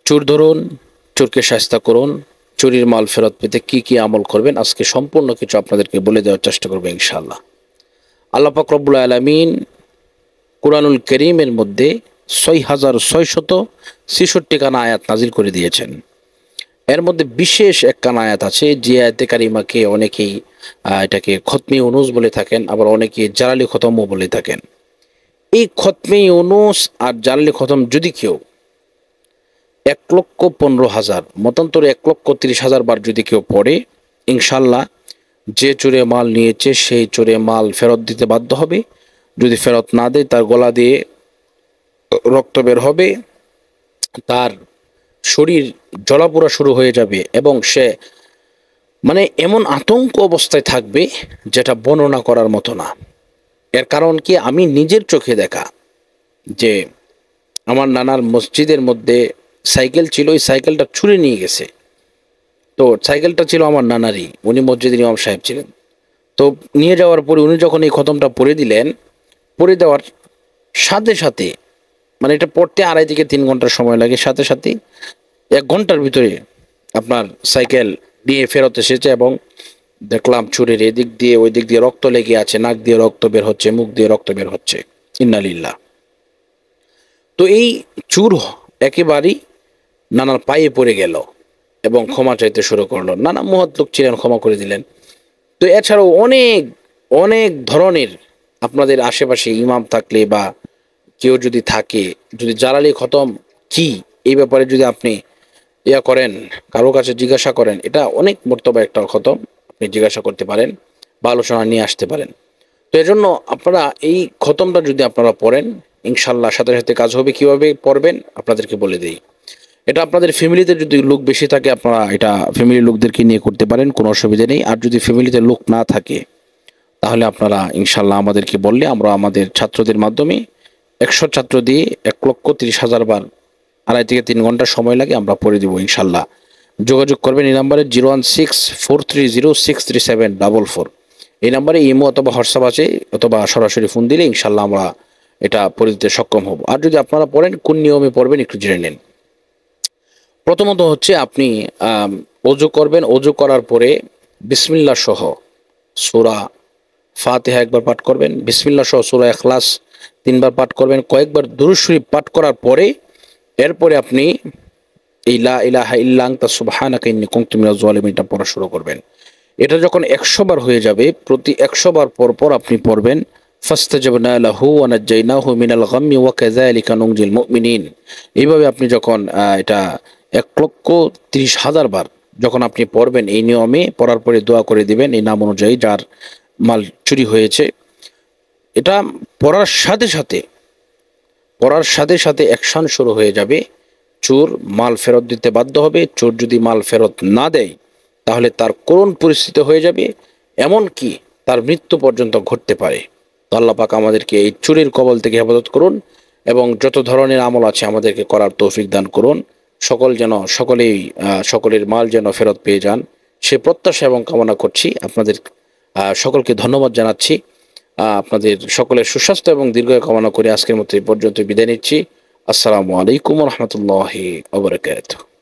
চোর ধরুন, চোরকে শায়েস্তা করুন, চুরির মাল ফেরত পেতে কি কি আমল করবেন আজকে সম্পূর্ণ কিছু আপনাদেরকে বলে দেওয়ার চেষ্টা করবো ইনশাআল্লাহ। আল্লাহ পাক রব্বুল আলামিন কুরআনুল কারীমের মধ্যে ৬৬৬৬ খানা আয়াত নাজিল করে দিয়েছেন। এর মধ্যে বিশেষ একখানা আয়াত আছে যে আয়াতে কারিমাকে অনেকেই এটাকে খতমে ইউনুস বলে থাকেন, আবার অনেকে জালালি খতমও বলে থাকেন। এই খতমে ইউনুস আর জালালি খতম যদি কেউ ১,১৫,০০০ মতান্তরে ১,৩০,০০০ বার যদি কেউ পড়ে, ইনশাল্লাহ যে চোরে মাল নিয়েছে সেই চোরে মাল ফেরত দিতে বাধ্য হবে। যদি ফেরত না দেয় তার গলা দিয়ে রক্ত বের হবে, তার শরীর জ্বলাপোড়া শুরু হয়ে যাবে এবং সে এমন আতঙ্ক অবস্থায় থাকবে যেটা বর্ণনা করার মতো না। এর কারণ কি, আমি নিজের চোখে দেখা যে আমার নানার মসজিদের মধ্যে সাইকেল ছিল, ওই সাইকেলটা ছুঁড়ে নিয়ে গেছে। তো সাইকেলটা ছিল আমার নানারই, উনি মসজিদের ইমাম সাহেব ছিলেন। তো নিয়ে যাওয়ার পরে উনি যখন এই খতমটা পড়ে দিলেন, পড়ে দেওয়ার সাথে সাথে এটা পড়তে 2.5 থেকে 3 ঘন্টার সময় লাগে, সাথে সাথে 1 ঘন্টার ভিতরে আপনার সাইকেল নিয়ে ফেরত এসেছে এবং দেখলাম চুরির এদিক দিয়ে ওই দিক দিয়ে রক্ত লেগে আছে, নাক দিয়ে রক্ত বের হচ্ছে, মুখ দিয়ে রক্ত বের হচ্ছে। ইন্নালিল্লাহ। তো এই চুর একেবারেই নানার পায়ে পড়ে গেল এবং ক্ষমা চাইতে শুরু করলো। নানা মহৎ লোক ছিলেন, ক্ষমা করে দিলেন। তো এছাড়াও অনেক অনেক ধরনের আপনাদের আশেপাশে ইমাম থাকলে বা কেউ যদি থাকে, যদি জালালি খতম কি এই ব্যাপারে যদি আপনি করেন, কারো কাছে জিজ্ঞাসা করেন, এটা অনেক মর্তবা একটা খতম, আপনি জিজ্ঞাসা করতে পারেন বা আলোচনা নিয়ে আসতে পারেন। তো এজন্য আপনারা এই খতমটা যদি আপনারা পড়েন, ইনশাল্লাহ সাথে সাথে কাজ হবে। কিভাবে পড়বেন আপনাদেরকে বলে দিই। এটা আপনাদের ফ্যামিলিতে যদি লোক বেশি থাকে, আপনারা এটা ফ্যামিলির লোকদেরকে নিয়ে করতে পারেন, কোনো অসুবিধা নেই। আর যদি ফ্যামিলিতে লোক না থাকে, তাহলে আপনারা ইনশাল্লাহ আমাদেরকে বললে আমরা আমাদের ছাত্রদের মাধ্যমে 100 ছাত্র দিয়ে 1,30,০০০ বার 2.5 থেকে 3 ঘন্টা সময় লাগে, আমরা পড়ে দেবো ইনশাল্লাহ। যোগাযোগ করবেন এই নাম্বারে 01643063744। এই নাম্বারে ইমো অথবা হোয়াটসঅ্যাপ আছে, অথবা সরাসরি ফোন দিলে ইনশাল্লাহ আমরা এটা পড়ে দিতে সক্ষম হব। আর যদি আপনারা পড়েন, কোন নিয়মে পড়বেন একটু জেনে নেন। প্রথমত হচ্ছে আপনি ওযু করবেন। ওযু করার পরে বিসমিল্লাহ সহ সূরা ফাতিহা একবার পাঠ করবেন, বিসমিল্লাহ সহ সূরা ইখলাস 3 বার পাঠ করবেন। কয়েকবার দুরূদ শরীফ পাঠ করার পরে এরপরে আপনি এই লা ইলাহা ইল্লা আনতা সুবহানাকা ইন্নী কুনতু মিনাজ জালিমিনটা পড়া শুরু করবেন। এটা যখন 100 বার হয়ে যাবে, প্রতি 100 বার পর পর আপনি পড়বেন ফাস্তাজাবনা লাহু ওয়া নাজ্জাইনাহু মিনাল গাম্মি ওয়া কাযালিকা নুনজিল মুমিনিন। এইভাবে আপনি যখন এটা 1,30,০০০ বার যখন আপনি পড়বেন, এই নিয়মে পড়ার পরে দোয়া করে দিবেন এই নাম অনুযায়ী যার মাল চুরি হয়েছে। এটা পড়ার সাথে সাথে অ্যাকশন শুরু হয়ে যাবে। চোর মাল ফেরত দিতে বাধ্য হবে। চোর যদি মাল ফেরত না দেয়, তাহলে তার করুণ পরিস্থিতি হয়ে যাবে, এমনকি তার মৃত্যু পর্যন্ত ঘটতে পারে। তো আল্লাহ পাক আমাদেরকে এই চুরির কবল থেকে হেফাজত করুন এবং যত ধরনের আমল আছে আমাদেরকে করার তৌফিক দান করুন। সকলের মাল যেন ফেরত পেয়ে যান, সে প্রত্যাশা এবং কামনা করছি। আপনাদের সকলকে ধন্যবাদ জানাচ্ছি। আপনাদের সকলের সুস্বাস্থ্য এবং দীর্ঘায়ু কামনা করে আজকের মতো এই পর্যন্ত বিদায় নিচ্ছি। আসসালামু আলাইকুম ওয়া রাহমাতুল্লাহি ওয়া বারাকাতুহু।